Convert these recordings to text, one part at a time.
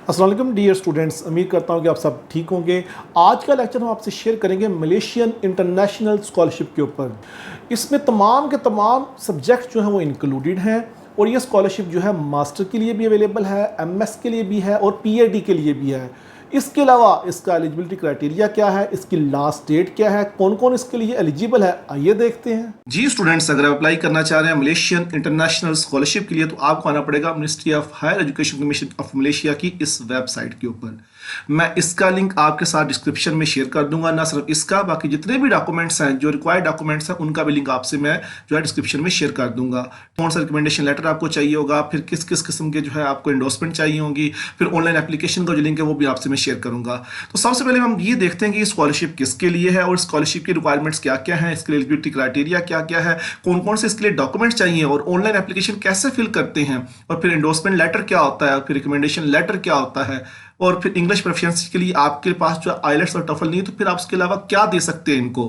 अस्सलाम वालेकुम dear students, उम्मीद करता हूँ कि आप सब ठीक होंगे। आज का लेक्चर हम आपसे शेयर करेंगे मलेशियन इंटरनेशनल स्कॉलरशिप के ऊपर। इसमें तमाम के तमाम सब्जेक्ट जो हैं वो इंक्लूडेड हैं और ये स्कॉलरशिप जो है मास्टर के लिए भी अवेलेबल है, एमएस के लिए भी है और पीएचडी के लिए भी है। इसके अलावा इसका एलिजिबिलिटी क्राइटेरिया क्या है, इसकी लास्ट डेट क्या है, कौन कौन इसके लिए एलिजिबल है, आइए देखते हैं। जी स्टूडेंट्स, अगर आप अप्लाई करना चाह रहे हैं मलेशियन इंटरनेशनल स्कॉलरशिप के लिए तो आपको आना पड़ेगा ministry of higher education commission of Malaysia की इस वेबसाइट के ऊपर। मैं इसका लिंक आपके साथ डिस्क्रिप्शन में शेयर कर दूंगा। ना सिर्फ इसका, बाकी जितने भी डॉक्यूमेंट्स हैं जो रिक्वायर्ड डॉक्यूमेंट्स हैं उनका भी लिंक आपसे मैं जो है डिस्क्रिप्शन में शेयर कर दूंगा। कौन सा रिकमेंडेशन लेटर आपको चाहिए होगा, फिर किस किस किस्म के जो है आपको एंडोर्समेंट चाहिए होंगी, फिर ऑनलाइन एप्लीकेशन का जो लिंक है वो भी आपसे मैं शेयर करूंगा। तो सबसे पहले हम ये देखते हैं कि स्कॉलरशिप किसके लिए है और स्कॉलरशिप की रिक्वायरमेंट्स क्या क्या है, इसके लिए एलिजिबिलिटी क्राइटेरिया क्या क्या है, कौन कौन से इसके लिए डॉक्यूमेंट्स चाहिए और ऑनलाइन एप्लीकेशन कैसे फिल करते हैं, और फिर एंडोर्समेंट लेटर क्या होता है, फिर रिकमेंडेशन लेटर क्या होता है, और फिर इंग्लिश प्रोफिशिएंसी के लिए आपके पास जो आइलेट्स और टफल नहीं है तो फिर आप उसके अलावा क्या दे सकते हैं इनको।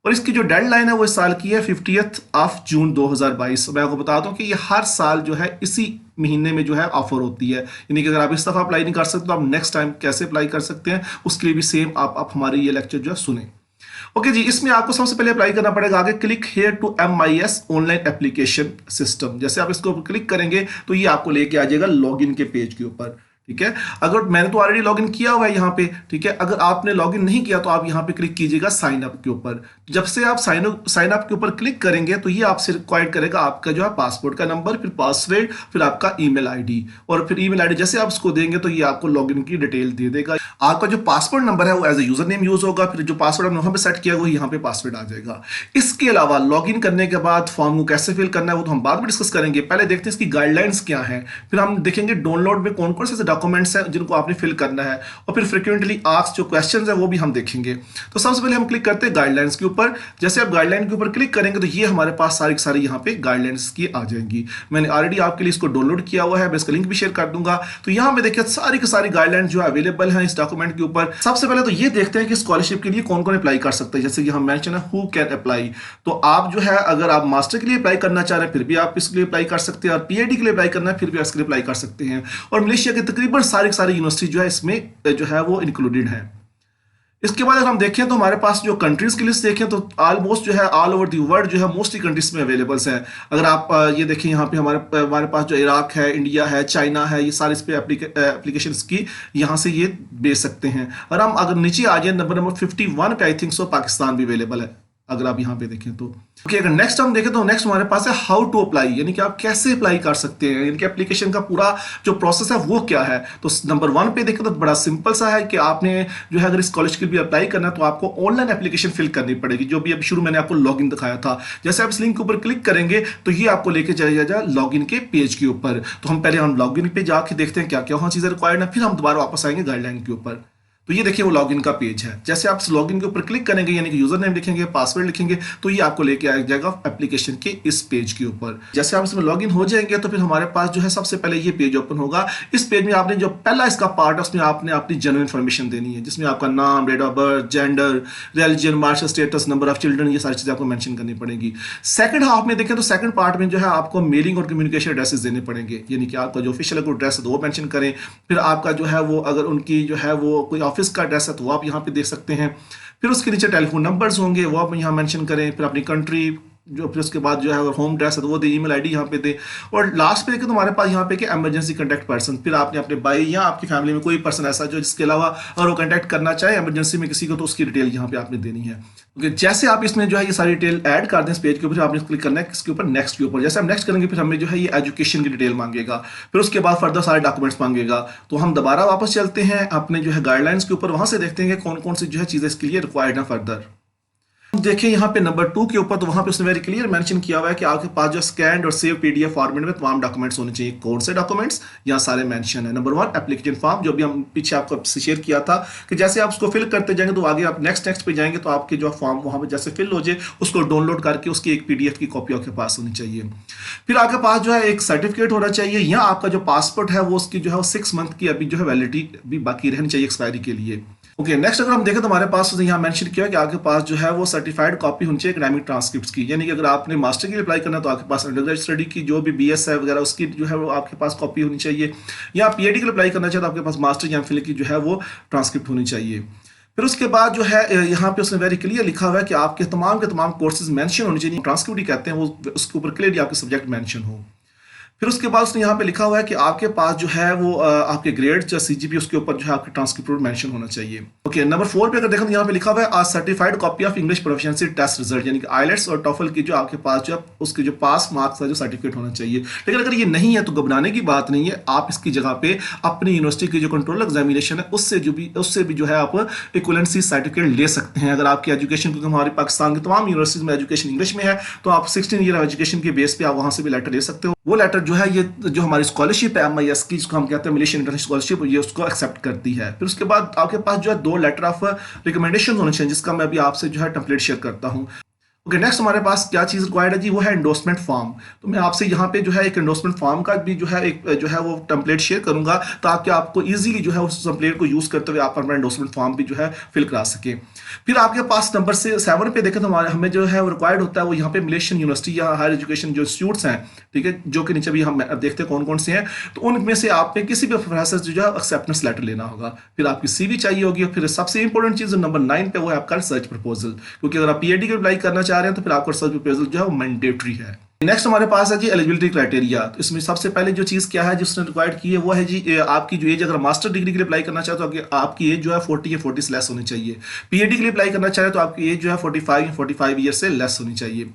और इसकी जो डेडलाइन है वो इस साल की है 50 जून 2022। मैं आपको बता दूं कि ये हर साल जो है इसी महीने में जो है ऑफर होती है, यानी कि अगर आप इस दफा अप्लाई नहीं कर सकते तो आप नेक्स्ट टाइम कैसे अप्लाई कर सकते हैं उसके लिए भी सेम आप हमारी ये लेक्चर जो है सुने। ओके जी, इसमें आपको सबसे पहले अप्लाई करना पड़ेगा आगे click here to MIS online application system. जैसे आप इसको क्लिक करेंगे तो ये आपको लेके आ जाएगा लॉगिन के पेज के ऊपर। ठीक है, अगर मैंने तो ऑलरेडी लॉगिन किया हुआ है यहाँ पे, ठीक है, अगर आपने लॉगिन नहीं किया तो आप यहाँ पे क्लिक कीजिएगा साइन अप के ऊपर। जब से आप साइन अप के ऊपर क्लिक करेंगे तो ये आपसे रिक्वायर्ड करेगा आपका जो है पासपोर्ट का नंबर, फिर पासवर्ड, फिर आपका ईमेल आईडी, और फिर ईमेल आईडी जैसे आप उसको देंगे तो ये आपको लॉगिन की डिटेल दे देगा। आपका जो पासपोर्ट नंबर है वो as a user name use होगा, फिर जो पासवर्ड आपने वहां पे सेट किया वो यहाँ पे पासवर्ड आ जाएगा। इसके अलावा लॉगिन करने के बाद फॉर्म को कैसे फिल करना है वो तो हम बाद में डिस्कस करेंगे। पहले देखते हैं इसकी गाइडलाइंस क्या है, फिर हम देखेंगे डाउनलोड में कौन कौन से डॉक्यूमेंट्स हैं जिनको आपने फिल करना है, और फिर फ्रिक्वेंटली आस्क्ड जो क्वेश्चंस है वो भी हम देखेंगे। तो सबसे पहले हम क्लिक करते हैं गाइडलाइंस के ऊपर। जैसे आप गाइडलाइन के ऊपर क्लिक करेंगे तो ये हमारे पास सारी सारी यहाँ पे गाइडलाइंस की आ जाएंगी। मैंने ऑलरेडी आपके लिए इसको डाउनलोड किया हुआ है, मैं इसका लिंक भी शेयर कर दूंगा। तो यहाँ पे देखिए सारी की सारी गाइडलाइंस जो अवेलेबल है इस डॉक्यूमेंट के ऊपर। सबसे पहले तो ये देखते हैं कि स्कॉलरशिप के लिए कौन कौन अप्लाई कर सकते हैं। जैसे कि हम मेंशन है हु कैन अप्लाई, तो आप जो है अगर आप मास्टर के लिए अप्लाई करना चाह रहे हैं फिर भी आप इसके लिए अप्लाई कर सकते हैं, और पीएचडी के लिए अप्लाई करना है फिर भी इसके लिए अप्लाई कर सकते हैं। और मलेशिया के तकरीबन सारी यूनिवर्सिटी जो है इसमें जो है वो इंक्लूडेड है। इसके बाद अगर हम देखें तो हमारे पास जो कंट्रीज की लिस्ट देखें तो ऑलमोस्ट जो है ऑल ओवर दी वर्ल्ड जो है मोस्टली कंट्रीज में अवेलेबल्स है। अगर आप ये देखें यहाँ पे हमारे पास जो इराक है, इंडिया है, चाइना है, ये सारे इस पे एप्लीकेशन की यहाँ से ये भेज सकते हैं। और हम अगर नीचे आ जाए नंबर 51 पे आई थिंक सो पाकिस्तान भी अवेलेबल है अगर आप यहाँ पे देखें तो। ओके, अगर नेक्स्ट हम देखें तो नेक्स्ट हमारे पास है हाउ टू अप्लाई, यानी कि आप कैसे अप्लाई कर सकते हैं, यानी कि एप्लीकेशन का पूरा जो प्रोसेस है वो क्या है। तो नंबर 1 पे देखें तो बड़ा सिंपल सा है कि आपने जो है अगर स्कॉलरशिप के लिए अप्लाई करना है तो आपको ऑनलाइन एप्लीकेशन फिल करनी पड़ेगी, जो भी अभी शुरू मैंने आपको लॉगिन दिखाया था। जैसे आप इस लिंक के ऊपर क्लिक करेंगे तो ये आपको लेके जाएगा लॉगिन के पेज के ऊपर। तो हम पहले हम लॉगिन पे जाके देखते हैं क्या क्या वहां चीजें रिक्वायर्ड है, फिर हम दोबारा वापस आएंगे गाइडलाइन के ऊपर। तो ये देखिए वो लॉगिन का पेज है। जैसे आप लॉगिन के ऊपर क्लिक करेंगे यानी कि यूजर नेम लिखेंगे, पासवर्ड लिखेंगे, तो ये आपको लेके आ जाएगा एप्लीकेशन के इस पेज के ऊपर। जैसे आप इसमें लॉगिन हो जाएंगे तो फिर हमारे पास जो है सबसे पहले ये पेज ओपन होगा। इस पेज में आपने जो पहला इसका पार्ट है उसमें आपने अपनी जनरल इन्फॉर्मेशन देनी है, जिसमें आपका नाम, date of birth, gender, religion, marital status, number of children, ये सारी चीजें आपको मेंशन करनी पड़ेगी। सेकंड हाफ में देखें तो सेकंड पार्ट में जो है आपको मेलिंग और कम्युनिकेशन एड्रेसेस देने पड़ेंगे, यानी कि आपका जो ऑफिशियल एड्रेस है वो मेंशन करें। फिर आपका जो है वो अगर उनकी जो है वो कोई ऑफिस का एड्रेस है तो आप यहाँ पे देख सकते हैं। फिर उसके नीचे टेलीफोन नंबर्स होंगे वो आप यहाँ मेंशन करें, फिर अपनी कंट्री जो, फिर उसके बाद जो है अगर होम एड्रेस है तो वो दे, ईमेल आईडी यहाँ पे दे, और लास्ट पे देखें तो हमारे पास यहाँ पे कि इमरजेंसी कांटेक्ट पर्सन, फिर आपने अपने भाई या आपकी फैमिली में कोई पर्सन ऐसा जो जिसके अलावा अगर वो कांटेक्ट करना चाहे इमरजेंसी में किसी को तो उसकी डिटेल यहाँ पे आपने देनी है। ओके, जैसे आप इसमें जो है ये सारी डिटेल ऐड कर दें इस पेज के ऊपर, आपने क्लिक करना है इसके ऊपर नेक्स्ट के ऊपर। जैसे हम नेक्स्ट करेंगे फिर हमें जो है ये एजुकेशन की डिटेल मांगेगा, फिर उसके बाद फर्दर सारे डॉक्यूमेंट्स मांगेगा। तो हम दोबारा वापस चलते हैं अपने जो है गाइडलाइंस के ऊपर, वहां से देखते हैं कौन कौन सी जो है चीजें इसके लिए रिक्वायर्ड है फर्दर। देखिए यहाँ पे नंबर 2 के ऊपर तो वहां पे उसने वेरी क्लियर मेंशन किया हुआ है कि आपके पास जो स्कैन्ड और सेव पीडीएफ फॉर्मेट में तमाम डॉक्यूमेंट्स होने चाहिए। कौन से डॉक्यूमेंट्स यहाँ सारे मेंशन है। नंबर 1 एप्लीकेशन फॉर्म, जो भी हम पीछे आपको शेयर किया था कि जैसे आप उसको फिल करते जाएंगे तो आगे आप नेक्स्ट पे जाएंगे तो आपके जो फॉर्म वहां पे जैसे फिल हो जाए उसको डाउनलोड करके उसकी एक पीडीएफ की कॉपी आपके पास होनी चाहिए। फिर आपके पास जो है एक सर्टिफिकेट होना चाहिए, या आपका जो पासपोर्ट है वो उसकी जो है 6 मंथ की अभी जो है वैलिडिटी भी बाकी रहनी चाहिए एक्सपायरी के लिए। ओके, नेक्स्ट अगर हम देखें तो हमारे पास यहाँ मेंशन किया है कि आपके पास जो है वो सर्टिफाइड कॉपी होनी चाहिए एकेडमिक ट्रांसक्रिप्ट्स की, यानी कि अगर आपने मास्टर के लिए अप्लाई करना है तो आपके पास अंडरग्रेजुएट स्टडी की जो भी बीएस है वगैरह उसकी जो है वो आपके पास कॉपी होनी चाहिए, या पीएचडी के लिए अप्लाई करना चाहिए तो आपके पास मास्टर या एमफिल की जो है वो ट्रांसक्रिप्ट होनी चाहिए। फिर उसके बाद जो है यहाँ पे उसने वेरी क्लियर लिखा हुआ है कि आपके तमाम कोर्सेज मेंशन होने चाहिए, ट्रांसक्रिप्ट ही कहते हैं वो, उसके ऊपर क्लियरली आपके सब्जेक्ट मेंशन हो। फिर उसके बाद उसने यहाँ पे लिखा हुआ है कि आपके पास जो है वो आपके ग्रेड जो सीजीपी उसके ऊपर जो है आपके ट्रांसक्रिप्ट मेंशन होना चाहिए। ओके, नंबर 4 पे अगर देखें तो यहाँ पे लिखा हुआ है certified copy of English proficiency test result, यानी कि आईलेट्स और टॉफल की जो आपके पास जो है उसके जो पास मार्क्स है जो सर्टिफिकेट होना चाहिए। लेकिन अगर ये नहीं है तो घबराने की बात नहीं है, आप इसकी जगह पे अपनी यूनिवर्सिटी की जो कंट्रोल एग्जामिनेशन है उससे भी जो है आप इक्विवेलेंसी सर्टिफिकेट ले सकते हैं। अगर आपकी एजुकेशन, क्योंकि हमारे पाकिस्तान की तमाम यूनिवर्सिटीज में एजुकेशन इंग्लिश में है, तो आप 16 ईयर एजुकेशन के बेस पे आप वहां से भी लेटर ले सकते हो। वो लेटर जो है ये जो हमारी स्कॉलरशिप है MIS की, जिसको हम कहते हैं मलेशियन इंटरनेशनल स्कॉलरशिप, ये उसको एक्सेप्ट करती है। फिर उसके बाद आपके पास जो है 2 लेटर ऑफ रिकमेंडेशन होने चाहिए, जिसका मैं अभी आपसे जो है टेम्पलेट शेयर करता हूँ। ओके, नेक्स्ट हमारे पास क्या चीज़ रिक्वायर्ड है जी, वो है एंडोर्समेंट फॉर्म। तो मैं आपसे यहाँ पे जो है एक एंडोर्समेंट फॉर्म का भी जो है एक जो है वो टेम्पलेट शेयर करूंगा, ताकि आपको इजीली जो है उस टेम्पलेट को यूज़ करते हुए आप अपना एंडोर्समेंट फॉर्म भी जो है फिल करा सके। फिर आपके पास नंबर 7 पे देखें तो हमें जो है वो रिक्वायर्ड होता है वो यहाँ पे मलेशियन यूनिवर्सिटी या हायर एजुकेशन जो इंस्टीट्यूट्स हैं, ठीक है, जो कि नीचे भी हम देखते हैं कौन कौन से हैं, तो उनमें से आपने किसी भी प्रोफेसर जो है एक्सेप्टेंस लेटर लेना होगा। फिर आपकी CV चाहिए होगी। फिर सबसे इंपॉर्टेंट चीज़ नंबर 9 पे वो है आपका रिसर्च प्रपोजल, क्योंकि अगर आप PhD के अप्लाई करना चाह रहे हैं तो फिर आपका रिसर्च प्रपोजल जो है वो मैंडेटरी है। नेक्स्ट हमारे पास है जी एलिजिबिलिटी क्राइटेरिया। तो इसमें सबसे पहले जो चीज़ क्या है जिसने रिक्वायर्ड की है वो है जी आपकी जो एज, अगर मास्टर डिग्री के लिए अप्लाई करना चाहे तो आपकी एज जो है 40 या 40 से लेस होनी चाहिए। PhD के लिए अप्लाई करना चाहे तो आपकी एज जो है 45 या 45 ईयर से लेस होनी चाहिए।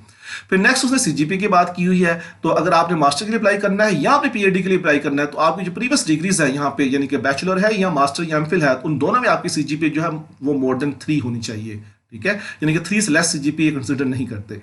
फिर नेक्स्ट उसने CGP की बात की हुई है, तो अगर आपने मास्टर के लिए अप्लाई करना है या आपने PhD के लिए अप्लाई करना है तो आपकी जो प्रीवियस डिग्रीज है यहाँ पे, यानी कि बैचलर है या मास्टर या एमफिल है, उन दोनों में आपकी CGP जो है वो मोर देन 3 होनी चाहिए, ठीक है, यानी कि 3 से लेस CGP कंसिडर नहीं करते।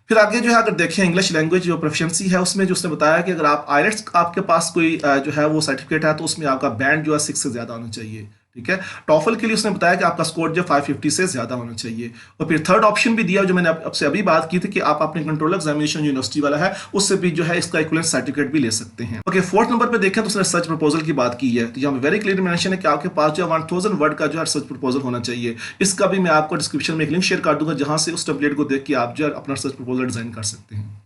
फिर आगे जो है अगर देखें इंग्लिश लैंग्वेज जो प्रोफिशिएंसी है उसमें जो उसने बताया कि अगर आप आईलेट्स आपके पास कोई जो है वो सर्टिफिकेट है तो उसमें आपका बैंड जो है 6 से ज़्यादा होना चाहिए, ठीक है। टॉफल के लिए उसने बताया कि आपका स्कोर जो 550 से ज़्यादा होना चाहिए। और फिर थर्ड ऑप्शन भी दिया जो मैंने आपसे अभी बात की थी कि आप अपने कंट्रोल एग्जामिनेशन यूनिवर्सिटी वाला है उससे भी जो है इसका इक्विवेलेंट सर्टिफिकेट भी ले सकते हैं। ओके, 4th नंबर पे देखें तो उसने रिसर्च प्रपोजल की बात की है, तो यहाँ पे वेरी क्लियर मेंशन है कि आपके पास जो 1000 वर्ड का जो है रिसर्च प्रपोजल होना चाहिए। इसका भी मैं आपको डिस्क्रिप्शन में एक लिंक शेयर कर दूंगा जहां से उस टेम्पलेट को देख के आप जो है अपना रिसर्च प्रपोजल डिजाइन कर सकते हैं।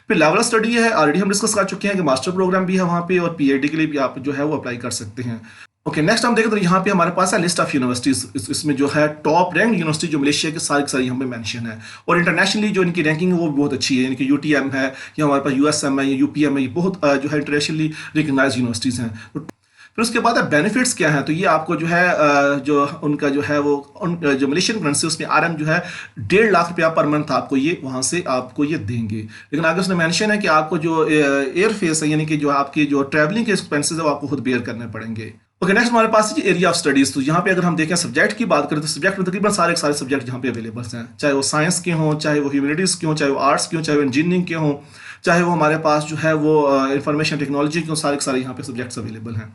फिर लेवल स्टडी है, ऑलरेडी हम डिस्कस कर चुके हैं कि मास्टर प्रोग्राम भी है वहाँ पे, और PhD के लिए भी आप जो है वो अप्लाई कर सकते हैं। ओके, नेक्स्ट हम देखें तो यहाँ पे हमारे पास है लिस्ट ऑफ यूनिवर्सिटीज। इसमें जो है टॉप रैंक यूनिवर्सिटी जो मलेशिया के सारी यहाँ पे मेंशन है, और इंटरनेशनली जो इनकी रैंकिंग है वो बहुत अच्छी है, यानी कि UTM है या हमारे पास USM है या UPM है, ये बहुत जो है इंटरनेशनली रिकग्नाइज यूनिवर्सिटीज़ हैं। फिर उसके बाद बेनिफिट्स क्या हैं, तो ये आपको जो है जो उनका जो है वो जो मलेशियन करेंसी उसमें RM जो है 1.5 लाख रुपया पर मंथ आपको ये वहाँ से आपको ये देंगे। लेकिन आगे उसने मेंशन है कि आपको जो एयर फेस है, यानी कि जो आपकी जो ट्रैवलिंग के एक्सपेंसेस है वो आपको खुद बेयर करने पड़ेंगे। ओके, नेक्स्ट हमारे पास है एरिया ऑफ स्टडीज। तो यहाँ पे अगर हम देखें सब्जेक्ट की बात करें तो सब्जेक्ट में तकरीबन सारे सब्जेक्ट यहाँ पे अवेलेबल हैं, चाहे वो साइंस के हों, चाहे वो ह्यूमैनिटीज़ के हों, चाहे वो आर्ट्स के हों, चाहे वो इंजीनियरिंग के हों, चाहे वो हमारे पास जो है वो इंफॉर्मेशन टेक्नोलॉजी के हों, सारे यहाँ पे सब्जेक्ट्स अवेलेबल हैं।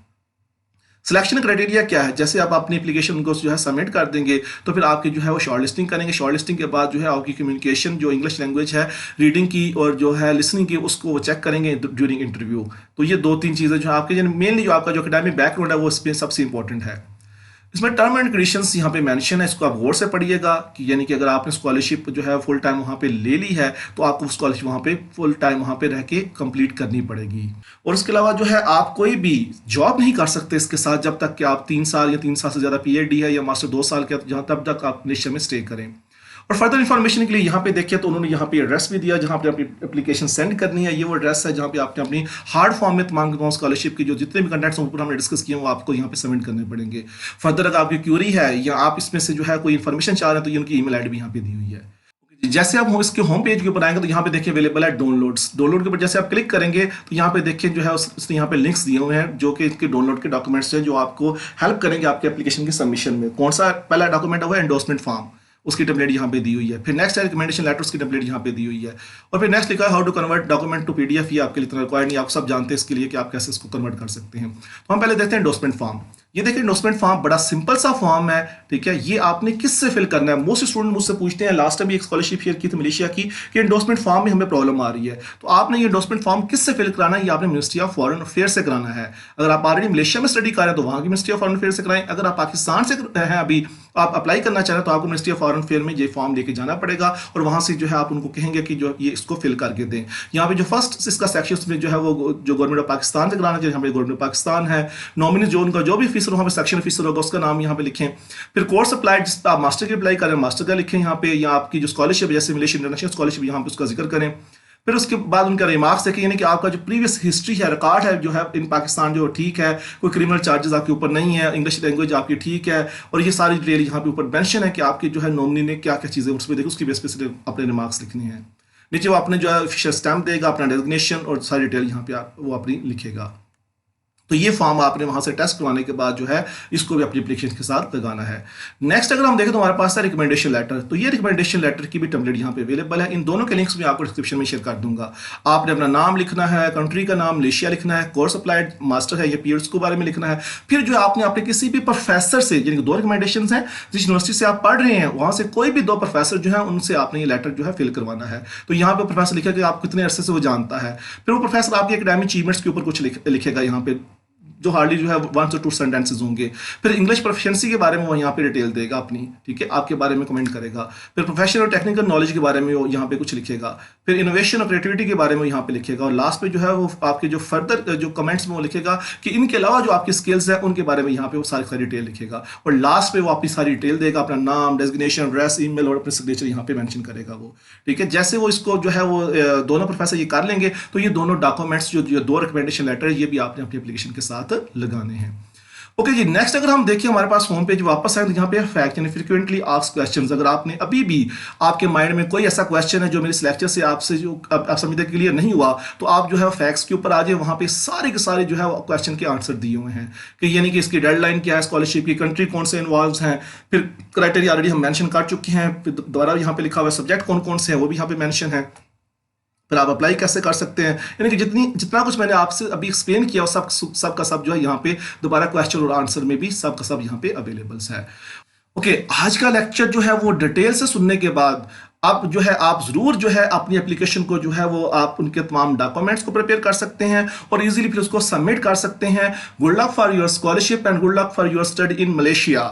सिलेक्शन क्राइटेरिया क्या है, जैसे आप अपनी एप्लीकेशन को जो है सबमिट कर देंगे तो फिर आपकी जो है वो शॉर्ट लिस्टिंग करेंगे। शॉर्ट लिस्टिंग के बाद जो है आपकी कम्युनिकेशन जो इंग्लिश लैंग्वेज है, रीडिंग की और जो है लिसनिंग की, उसको वो चेक करेंगे ड्यूरिंग इंटरव्यू। तो ये 2-3 चीज़ें जो आपके मेनली जो आपका जो एकेडमिक बैकग्राउंड है वो इसमें सबसे इंपॉर्टेंट है। इसमें टर्म एंड कंडीशंस यहाँ पे मेंशन है, इसको आप गौर से पढ़िएगा कि यानी कि अगर आपने स्कॉलरशिप जो है फुल टाइम वहाँ पे ले ली है तो आपको स्कॉलरशिप वहाँ पे फुल टाइम वहाँ पे रह के कंप्लीट करनी पड़ेगी। और उसके अलावा जो है आप कोई भी जॉब नहीं कर सकते इसके साथ जब तक कि आप 3 साल या 3 साल से ज़्यादा PhD है या मास्टर 2 साल के जहाँ तब तक आप मलेशिया में स्टे करें। और फर्दर इन्फॉर्मेशन के लिए यहाँ पे देखिए तो उन्होंने यहाँ पे एड्रेस भी दिया जहाँ पे अपनी एप्लीकेशन सेंड करनी है। ये वो एड्रेस है जहाँ पे आपने अपनी हार्ड फॉर्म में तमाम स्कॉलरशिप की जो जितने भी कंटेंट्स ऊपर हमने डिस्कस किए वो आपको यहाँ पे सबमिट करने पड़ेंगे। फर्दर अगर आपकी क्यूरी है या आप इसमें से जो है कोई इन्फॉर्मेशन चाह रहे हैं तो ये उनकी ईमेल आईडी भी यहाँ पे दी हुई है। जैसे आप इसके होम पेज के ऊपर आएंगे तो यहाँ पे देखिए अवेलेबल है डाउनलोड्स। डाउनलोड के ऊपर जैसे आप क्लिक करेंगे तो यहाँ पे देखिए जो है उसने यहाँ पे लिंक्स दिए हुए हैं जो कि इसके डाउनलोड के डॉक्यूमेंट्स हैं जो आपको हेल्प करेंगे आपके एप्लीकेशन के सबमिशन में। कौन सा पहला डॉक्यूमेंट है वो एंडोर्समेंट फॉर्म, उसकी टेम्पलेट यहाँ पे दी हुई है। फिर नेक्स्ट है रिकमेंडेशन लेटर, उसकी टेम्पलेट यहाँ पे दी हुई है। और फिर नेक्स्ट लिखा है how to convert document to PDF। ये आपके लिए इतना रिक्वायर्ड नहीं, आप सब जानते हैं इसके लिए कि आप कैसे इसको कन्वर्ट कर सकते हैं। तो हम पहले देखते हैं एंडोर्समेंट फॉर्म। ये देखिए एंडोर्समेंट फॉर्म बड़ा सिंपल सा फॉर्म है, ठीक है। ये आपने किससे फिल करना है? मोस्ट स्टूडेंट मुझसे पूछते हैं, लास्ट टाइम एक स्कॉलरशिप शेयर की थी मलेशिया की, कि एंडोर्समेंट फॉर्म में हमें प्रॉब्लम आ रही है। तो आपने ये एंडोर्समेंट फॉर्म किससे फिल कराना है? ये आपने मिनिस्ट्री ऑफ फॉरेन अफेयर से कराना है। अगर आप ऑलरेडी मलेशिया में स्टडी कर रहे हैं तो वहां की मिनिस्ट्री ऑफ फॉरेन अफेयर से कराएं। अगर आप पाकिस्तान से हैं अभी, आप अप्लाई करना चाह रहे हैं, तो आपको मिनिस्ट्री ऑफ फॉरेन अफेयर में ये फॉर्म लेके जाना पड़ेगा और वहां से जो है आप उनको कहेंगे कि जो ये इसको फिल करके दें। यहाँ पे जो फर्स्ट इसका सेक्शन उसमें जो है वो जो गवर्नमेंट ऑफ पाकिस्तान से कराना चाहिए, यहाँ पे गवर्नमेंट ऑफ पाकिस्तान है। नॉमिनी जो उनका जो भी ऑफिसर वहाँ पे सेक्शन ऑफिसर होगा उसका नाम यहाँ पे लिखें। फिर कोर्स अप्लाइड जिस पर आप मास्टर की अप्लाई करें मास्टर का लिखें यहाँ पे, या आपकी जो स्कॉलरशिप जैसे मलेशियन इंटरनेशनल स्कॉलरशिप यहाँ पे उसका जिक्र करें। फिर उसके बाद उनका रिमार्क्स देखें, यानी कि आपका जो प्रीवियस हिस्ट्री है, रिकॉर्ड है जो है इन पाकिस्तान जो ठीक है, कोई क्रिमिनल चार्जेस आपके ऊपर नहीं है, इंग्लिश लैंग्वेज आपकी ठीक है, और ये सारी डिटेल यहाँ पे ऊपर मेंशन है कि आपकी जो है नॉमिनी ने क्या क्या चीज़ें उसमें देखो, उसकी बेस पे अपने रिमार्क्स लिखने हैं। नीचे वो अपने जो है ऑफिशियल स्टैम्प देगा, अपना डेजिग्नेशन और सारी डिटेल यहाँ पे वो अपनी लिखेगा। तो ये फॉर्म आपने वहां से टेस्ट करवाने के बाद जो है इसको भी अपनी एप्लीकेशन के साथ लगाना है। नेक्स्ट अगर हम देखें तो हमारे पास है रिकमेंडेशन लेटर। तो ये रिकमेंडेशन लेटर की भी टेम्पलेट यहाँ पे अवेलेबल है। इन दोनों के लिंक्स मैं आपको डिस्क्रिप्शन में शेयर कर दूंगा। आपने अपना नाम लिखना है, कंट्री का नाम मलेशिया लिखना है, कोर्स अप्लाइड मास्टर है या पीएच के बारे में लिखना है। फिर जो आपने अपने किसी भी प्रोफेसर से, यानी कि 2 रिकमेंडेशन हैं, जिस यूनिवर्सिटी से आप पढ़ रहे हैं वहां से कोई भी 2 प्रोफेसर जो है उनसे आपने ये लेटर जो है फिल करवाना है। तो यहाँ पे प्रोफेसर लिखेगा कि आप कितने अरसे से वो जानता है। फिर वो प्रोफेसर आपके एकेडमिक अचीवमेंट्स के ऊपर कुछ लिखेगा यहाँ पे, जो हार्डली जो है 1 से 2 सेंटेंसेस होंगे। फिर इंग्लिश प्रोफिशिएंसी के बारे में वो यहाँ पे डिटेल देगा अपनी, ठीक है, आपके बारे में कमेंट करेगा। फिर प्रोफेशनल और टेक्निकल नॉलेज के बारे में वो यहाँ पे कुछ लिखेगा। फिर इनोवेशन और क्रिएटिविटी के बारे में यहाँ पे लिखेगा। और लास्ट पे जो है वो आपके जो फर्दर जो कमेंट्स में वो लिखेगा कि इनके अलावा जो आपकी स्किल्स हैं उनके बारे में यहाँ पे वो सारी डिटेल लिखेगा। और लास्ट पे वो अपनी सारी डिटेल देगा, अपना नाम, डेजिग्नेशन, एड्रेस, ईमेल और अपने सिग्नेचर यहाँ पे मेंशन करेगा वो, ठीक है। जैसे वो इसको जो है वो दोनों प्रोफेसर ये कर लेंगे तो ये दोनों डॉक्यूमेंट्स जो 2 रिकमेंडेशन लेटर ये भी आपने अपनी एप्लीकेशन के साथ लगाने हैं। ओके जी, नेक्स्ट अगर हम देखें हमारे पास होम पेज वापस आए तो यहाँ पे फैक्ट यानी फ्रीक्वेंटली आस्क्ड क्वेश्चंस। अगर आपने अभी भी आपके माइंड में कोई ऐसा क्वेश्चन है जो मेरे इस लेक्चर से आपसे जो आप समझ तक क्लियर नहीं हुआ, तो आप जो है फैक्ट्स के ऊपर आ जाए। वहाँ पे सारे के सारे जो है क्वेश्चन के आंसर दिए हुए हैं कि यानी कि इसकी डेडलाइन क्या है, स्कॉलरशिप की कंट्री कौन से इन्वॉल्व हैं, फिर क्राइटेरिया ऑलरेडी हम मेंशन कर चुके हैं, फिर दोबारा यहाँ पे लिखा हुआ है सब्जेक्ट कौन कौन से हैं वो भी यहाँ पे मेंशन है, फिर आप अप्लाई कैसे कर सकते हैं। यानी कि जितना कुछ मैंने आपसे अभी एक्सप्लेन किया सब का सब जो है यहाँ पे दोबारा क्वेश्चन और आंसर में भी सब का सब यहाँ पे अवेलेबल है। ओके, आज का लेक्चर जो है वो डिटेल से सुनने के बाद अब जो है आप जरूर जो है अपनी एप्लीकेशन को जो है वो आप उनके तमाम डॉक्यूमेंट्स को प्रिपेयर कर सकते हैं और इजीली फिर उसको सबमिट कर सकते हैं। Good luck for your scholarship and good luck for your study in Malaysia.